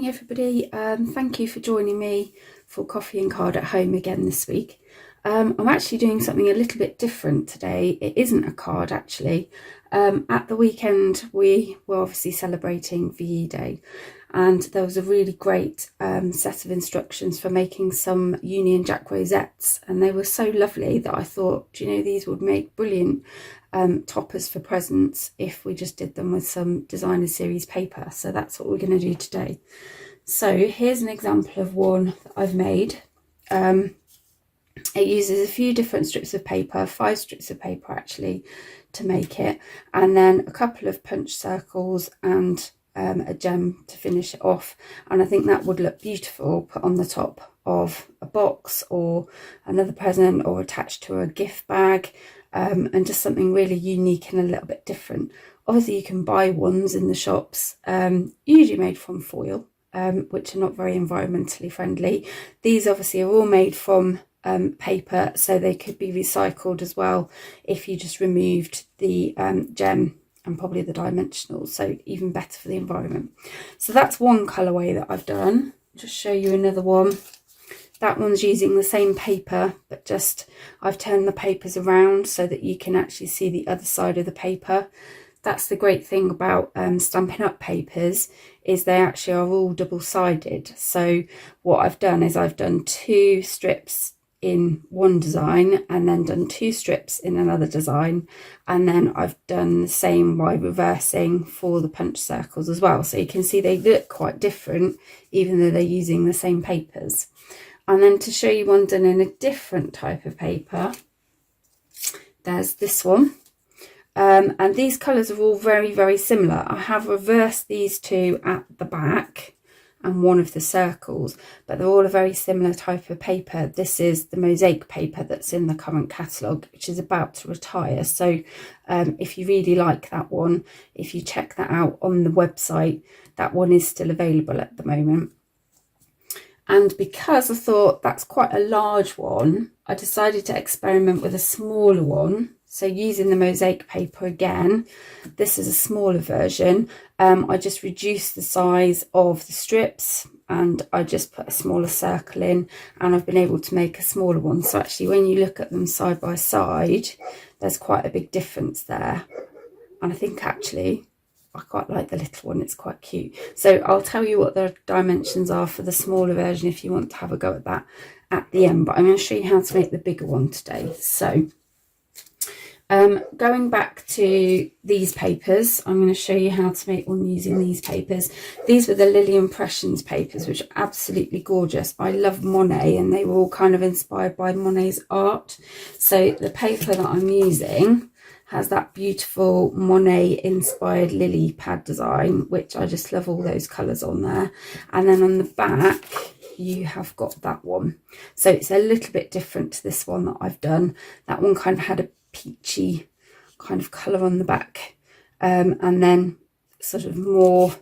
morning everybody. Thank you for joining me for coffee and card at home again this week. I'm actually doing something a little bit different today. It isn't a card actually. At the weekend we were obviously celebrating VE Day, and there was a really great set of instructions for making some Union Jack rosettes, and they were so lovely that I thought, do you know, these would make brilliant toppers for presents if we just did them with some designer series paper. So that's what we're going to do today. So here's an example of one that I've made. It uses a few different strips of paper, 5 strips of paper actually, to make it, and then a couple of punch circles and a gem to finish it off. And I think that would look beautiful put on the top of a box or another present, or attached to a gift bag, and just something really unique and a little bit different. Obviously you can buy ones in the shops, usually made from foil, which are not very environmentally friendly. These obviously are all made from paper, so they could be recycled as well if you just removed the gem and probably the dimensionals, so even better for the environment. So that's one colourway that I've done. Just show you another one. That one's using the same paper, but just I've turned the papers around so that you can actually see the other side of the paper. That's the great thing about Stampin' Up papers, is they actually are all double-sided. So what I've done is I've done 2 strips in one design and then done 2 strips in another design, and then I've done the same by reversing for the punch circles as well. So you can see they look quite different even though they're using the same papers. And then to show you one done in a different type of paper, there's this one. And these colours are all very, very similar. I have reversed these 2 at the back and one of the circles, but they're all a very similar type of paper. This is the mosaic paper that's in the current catalogue, which is about to retire. So if you really like that one, if you check that out on the website, that one is still available at the moment. And because I thought that's quite a large one, I decided to experiment with a smaller one. So using the mosaic paper again, this is a smaller version. I just reduced the size of the strips and I just put a smaller circle in, and I've been able to make a smaller one. So actually when you look at them side by side, there's quite a big difference there. And I think actually I quite like the little one, it's quite cute. So I'll tell you what the dimensions are for the smaller version if you want to have a go at that at the end, but I'm going to show you how to make the bigger one today. So going back to these papers, I'm going to show you how to make one using these papers. These were the Lily Impressions papers, which are absolutely gorgeous. I love Monet, and they were all kind of inspired by Monet's art. So the paper that I'm using has that beautiful Monet inspired lily pad design, which I just love all those colours on there. And then on the back you have got that one. So it's a little bit different to this one that I've done. That one kind of had a peachy kind of colour on the back, and then sort of more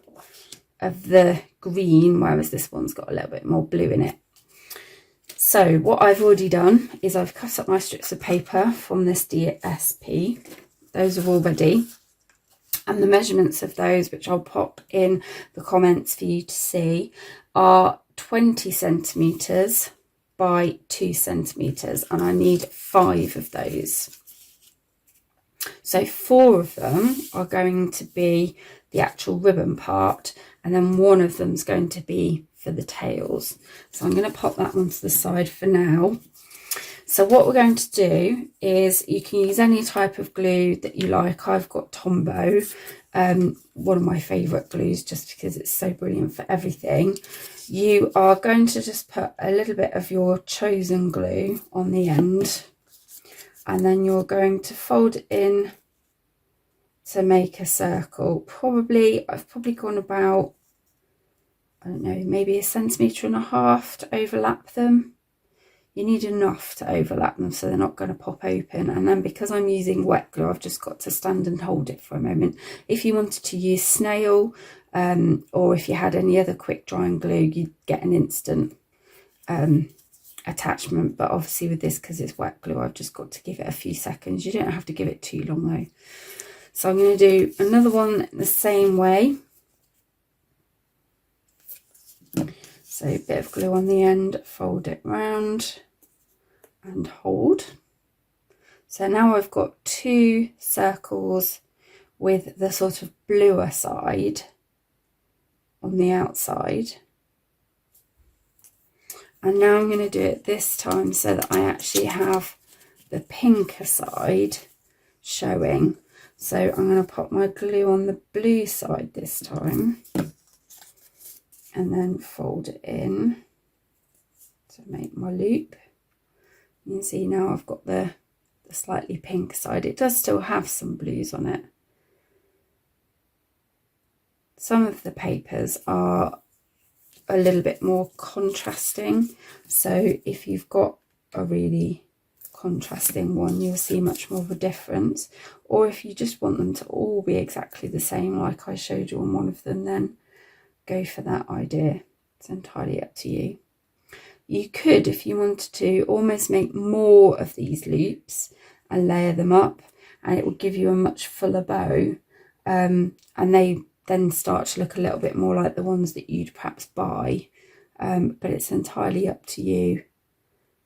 of the green, whereas this one's got a little bit more blue in it. So what I've already done is I've cut up my strips of paper from this DSP. Those are all ready, and the measurements of those, which I'll pop in the comments for you to see, are 20 centimetres by 2 centimetres, and I need 5 of those. So 4 of them are going to be the actual ribbon part, and then one of them is going to be for the tails. So I'm going to pop that onto the side for now. So what we're going to do is, you can use any type of glue that you like. I've got Tombow, one of my favourite glues, just because it's so brilliant for everything. You are going to just put a little bit of your chosen glue on the end, and then you're going to fold it in to make a circle. I've probably gone about, I don't know, maybe 1.5 centimetres to overlap them. You need enough to overlap them so they're not going to pop open. And then because I'm using wet glue, I've just got to stand and hold it for a moment. If you wanted to use snail, or if you had any other quick drying glue, you'd get an instant attachment. But obviously with this, because it's wet glue, I've just got to give it a few seconds. You don't have to give it too long though. So I'm going to do another one the same way. So a bit of glue on the end, fold it round and hold. So now I've got 2 circles with the sort of bluer side on the outside. And now I'm going to do it this time so that I actually have the pinker side showing. So I'm going to pop my glue on the blue side this time and then fold it in to make my loop. You can see now I've got the slightly pink side. It does still have some blues on it. Some of the papers are a little bit more contrasting, so if you've got a really contrasting one, you'll see much more of a difference. Or if you just want them to all be exactly the same like I showed you on one of them, then go for that idea. It's entirely up to you. You could, if you wanted to, almost make more of these loops and layer them up, and it will give you a much fuller bow, and they then start to look a little bit more like the ones that you'd perhaps buy, but it's entirely up to you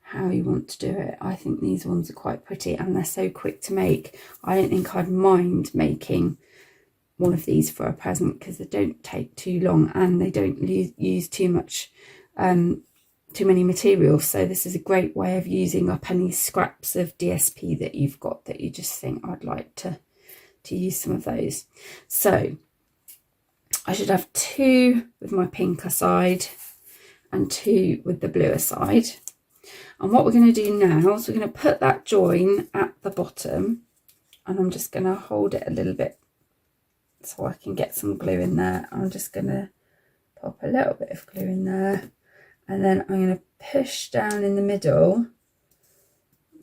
how you want to do it. I think these ones are quite pretty and they're so quick to make. I don't think I'd mind making one of these for a present because they don't take too long and they don't use too much too many materials. So this is a great way of using up any scraps of DSP that you've got that you just think I'd like to use some of those. So I should have 2 with my pinker side and 2 with the bluer side. And what we're going to do now is we're going to put that join at the bottom, and I'm just going to hold it a little bit so I can get some glue in there. I'm just going to pop a little bit of glue in there, and then I'm going to push down in the middle,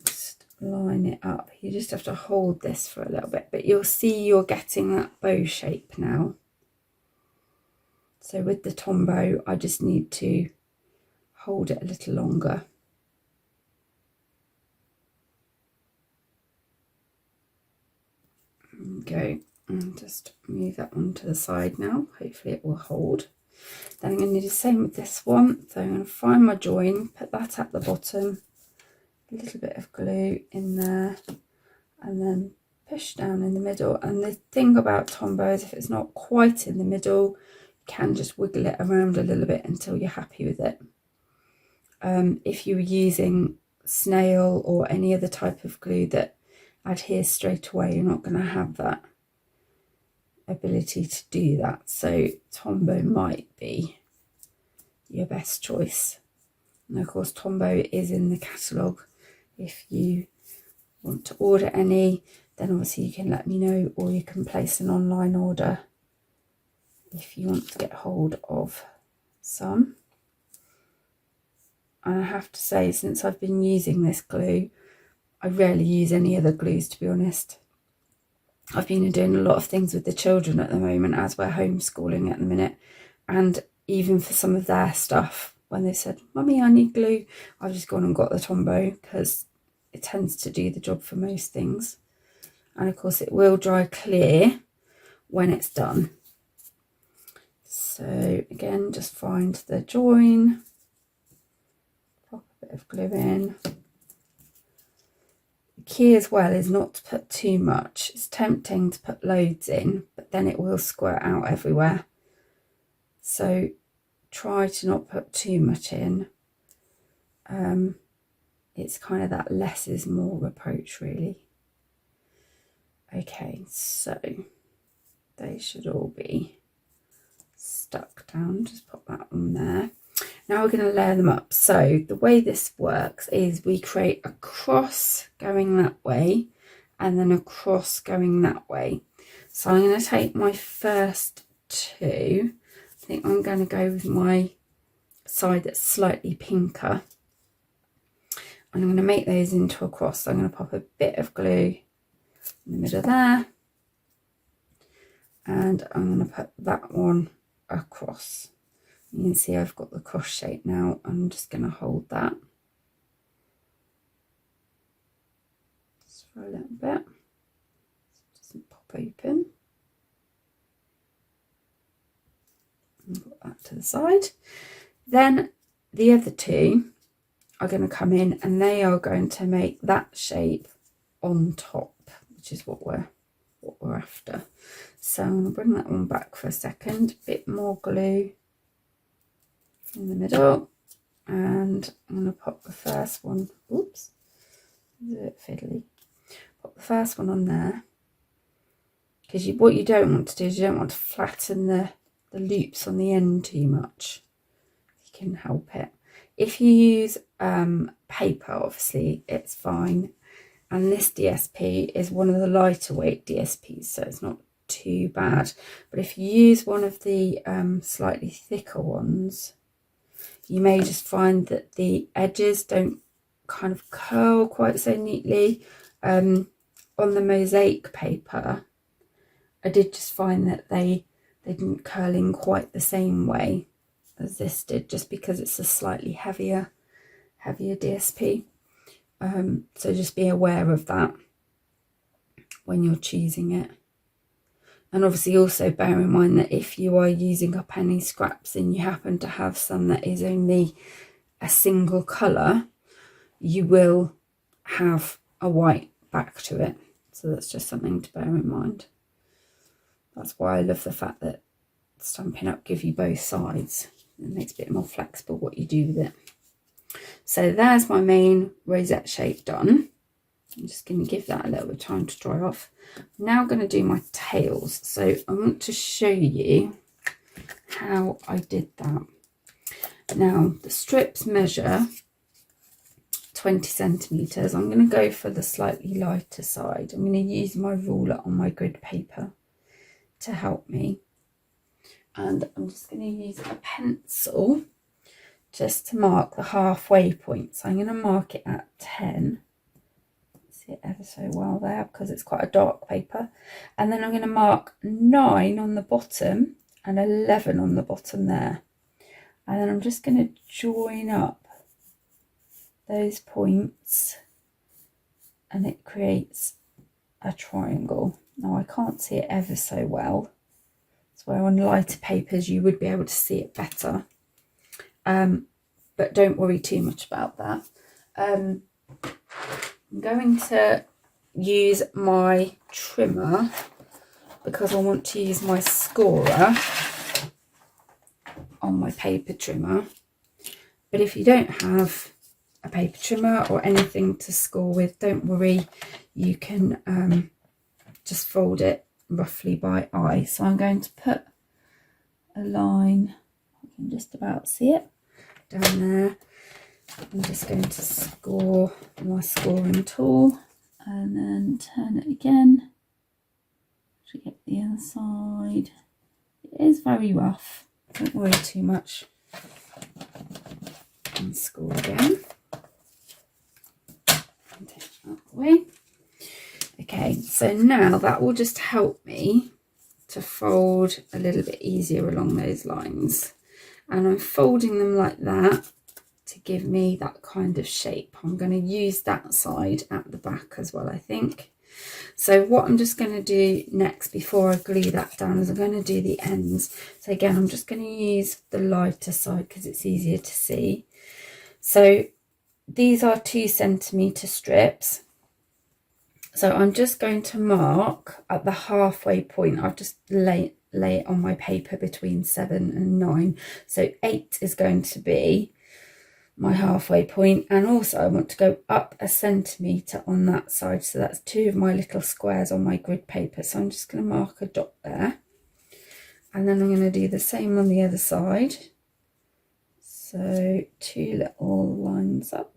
just line it up. You just have to hold this for a little bit, but you'll see you're getting that bow shape now. So with the Tombow, I just need to hold it a little longer. Go and just move that one to the side now. Hopefully it will hold. Then I'm going to do the same with this one. So I'm going to find my join, put that at the bottom, a little bit of glue in there, and then push down in the middle. And the thing about Tombow is if it's not quite in the middle, you can just wiggle it around a little bit until you're happy with it. If you were using snail or any other type of glue that adheres straight away, you're not going to have that ability to do that. So Tombow might be your best choice. And of course Tombow is in the catalogue. If you want to order any, then obviously you can let me know, or you can place an online order if you want to get hold of some. And I have to say, since I've been using this glue, I rarely use any other glues, to be honest. I've been doing a lot of things with the children at the moment, as we're homeschooling at the minute, and even for some of their stuff, when they said, "Mummy, I need glue," I've just gone and got the Tombow because it tends to do the job for most things. And of course it will dry clear when it's done. So again, just find the join, pop a bit of glue in. The key as well is not to put too much. It's tempting to put loads in, but then it will squirt out everywhere. So try to not put too much in. It's kind of that less is more approach, really. Okay, so they should all be stuck down. Just pop that on there. Now we're going to layer them up. So the way this works is we create a cross going that way and then a cross going that way. So I'm going to take my first 2. I think I'm going to go with my side that's slightly pinker. And I'm going to make those into a cross. So I'm going to pop a bit of glue in the middle there. And I'm going to put that one across. You can see I've got the cross shape now. I'm just going to hold that just for a little bit. So it doesn't pop open. And put that to the side. Then the other two are going to come in and they are going to make that shape on top, which is what we're after. So I'm going to bring that one back for a second, bit more glue in the middle, and I'm going to pop the first one, oops, it's a bit fiddly, pop the first one on there, because what you don't want to do is you don't want to flatten the loops on the end too much. You can help it. If you use paper, obviously it's fine, and this DSP is one of the lighter weight DSPs, so it's not too bad. But if you use one of the slightly thicker ones, you may just find that the edges don't kind of curl quite so neatly. On the mosaic paper, I did just find that they didn't curl in quite the same way as this did, just because it's a slightly heavier DSP. So just be aware of that when you're choosing it. And obviously also bear in mind that if you are using up any scraps and you happen to have some that is only a single colour, you will have a white back to it. So that's just something to bear in mind. That's why I love the fact that Stampin' Up! Give you both sides. It makes it a bit more flexible what you do with it. So there's my main rosette shape done. I'm just going to give that a little bit of time to dry off. I'm now going to do my tails. So I want to show you how I did that. Now the strips measure 20 centimeters. I'm going to go for the slightly lighter side. I'm going to use my ruler on my grid paper to help me. And I'm just going to use a pencil just to mark the halfway point. So I'm going to mark it at 10. See it ever so well there because it's quite a dark paper. And then I'm going to mark 9 on the bottom and 11 on the bottom there. And then I'm just going to join up those points and it creates a triangle. Now I can't see it ever so well. It's where on lighter papers you would be able to see it better. But don't worry too much about that. I'm going to use my trimmer because I want to use my scorer on my paper trimmer. But if you don't have a paper trimmer or anything to score with, don't worry, you can just fold it roughly by eye. So I'm going to put a line, you can just about see it down there. I'm just going to score my scoring tool and then turn it again to get the other side. It is very rough, don't worry too much, and score again. And take that away. Okay, so now that will just help me to fold a little bit easier along those lines. And I'm folding them like that to give me that kind of shape. I'm going to use that side at the back as well, I think. So what I'm just going to do next before I glue that down is I'm going to do the ends. So again, I'm just going to use the lighter side because it's easier to see. So these are 2 centimeter strips. So I'm just going to mark at the halfway point. I've just lay it on my paper between 7 and 9. So 8 is going to be my halfway point, and also I want to go up 1 centimetre on that side. So that's 2 of my little squares on my grid paper. So I'm just going to mark a dot there, and then I'm going to do the same on the other side. So 2 little lines up.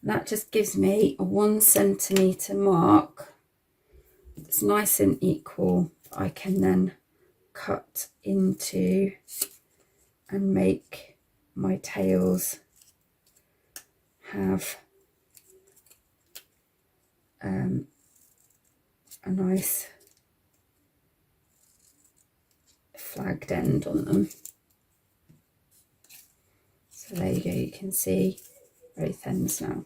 That just gives me a 1 centimetre mark. It's nice and equal. I can then cut into and make my tails have a nice flagged end on them. So there you go, you can see both ends now.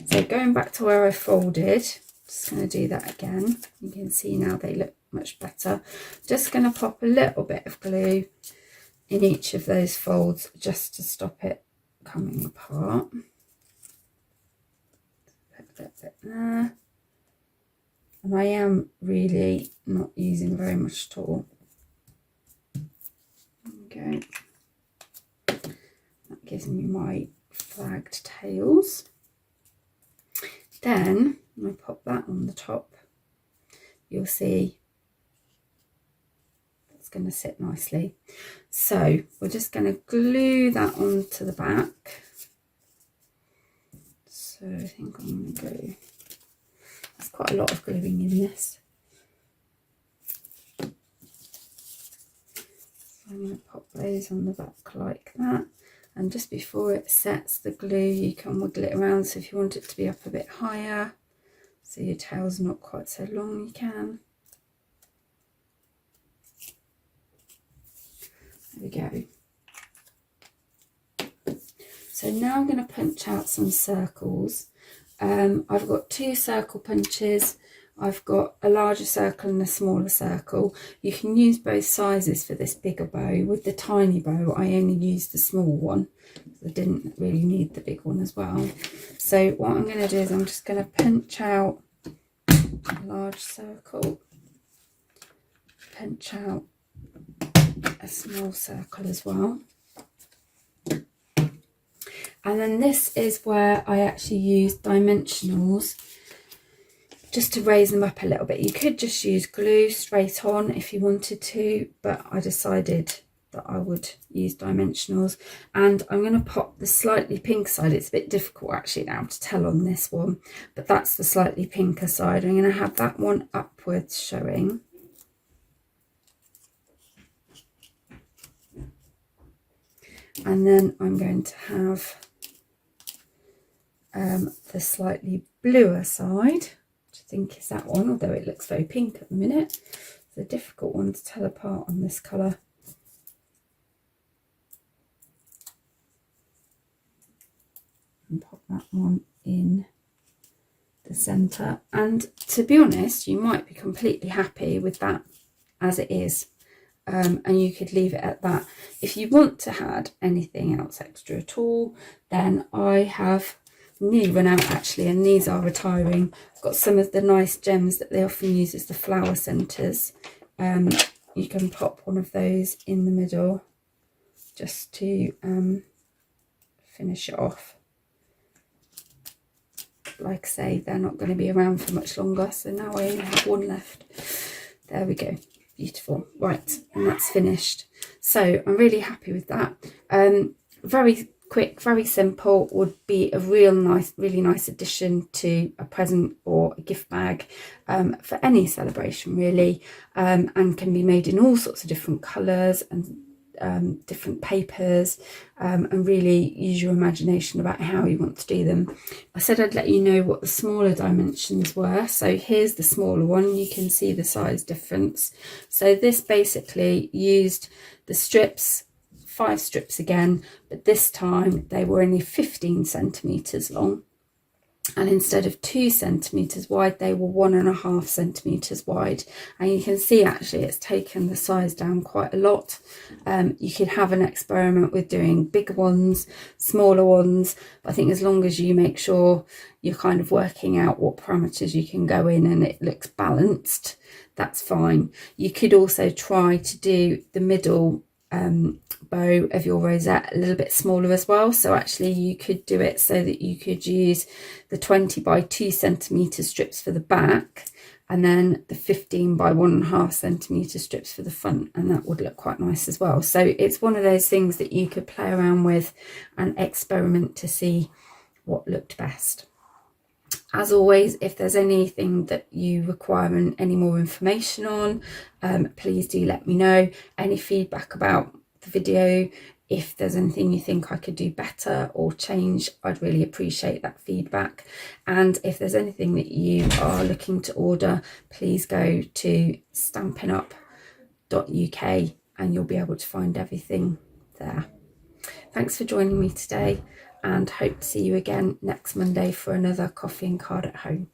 So going back to where I folded, just going to do that again. You can see now they look much better. Just going to pop a little bit of glue in each of those folds just to stop it coming apart. Put that bit there. And I am really not using very much at all. Okay. That gives me my flagged tails. Then when I pop that on the top, you'll see it's going to sit nicely. So we're just going to glue that onto the back. So I think I'm going to go, there's quite a lot of gluing in this. So I'm going to pop those on the back like that. And just before it sets the glue, you can wiggle it around. So if you want it to be up a bit higher, so your tail's not quite so long, you can. There we go. So now I'm going to punch out some circles. I've got 2 circle punches. I've got a larger circle and a smaller circle. You can use both sizes for this bigger bow. With the tiny bow, I only used the small one. I didn't really need the big one as well. So what I'm going to do is I'm just going to punch out a large circle, punch out a small circle as well. And then this is where I actually use dimensionals just to raise them up a little bit. You could just use glue straight on if you wanted to, but I decided that I would use dimensionals. And I'm going to pop the slightly pink side. It's a bit difficult actually now to tell on this one, but that's the slightly pinker side. I'm going to have that one upwards showing. And then I'm going to have the slightly bluer side, which I think is that one, although it looks very pink at the minute. It's a difficult one to tell apart on this colour. And pop that one in the centre. And to be honest, you might be completely happy with that as it is. And you could leave it at that. If you want to add anything else extra at all, then I have nearly run out actually, and these are retiring. I've got some of the nice gems that they often use as the flower centres. You can pop one of those in the middle just to finish it off. Like I say, they're not going to be around for much longer, so now I only have one left. There we go. Beautiful. Right, and that's finished. So I'm really happy with that. Very quick, very simple, would be a really nice addition to a present or a gift bag for any celebration really, and can be made in all sorts of different colours and different papers, and really use your imagination about how you want to do them. I said I'd let you know what the smaller dimensions were, so here's the smaller one. You can see the size difference. So this basically used the strips, 5 strips again, but this time they were only 15 centimetres long, and instead of 2 centimetres wide, they were 1.5 centimetres wide. And you can see actually it's taken the size down quite a lot. You could have an experiment with doing bigger ones, smaller ones, but I think as long as you make sure you're kind of working out what parameters you can go in and it looks balanced, that's fine. You could also try to do the middle bow of your rosette a little bit smaller as well. So actually you could do it so that you could use the 20 by 2 centimetre strips for the back, and then the 15 by 1.5 centimetre strips for the front, and that would look quite nice as well. So it's one of those things that you could play around with and experiment to see what looked best. As always, if there's anything that you require any more information on, please do let me know. Any feedback about the video, if there's anything you think I could do better or change, I'd really appreciate that feedback. And if there's anything that you are looking to order, please go to stampinup.uk and you'll be able to find everything there. Thanks for joining me today, and hope to see you again next Monday for another coffee and card at home.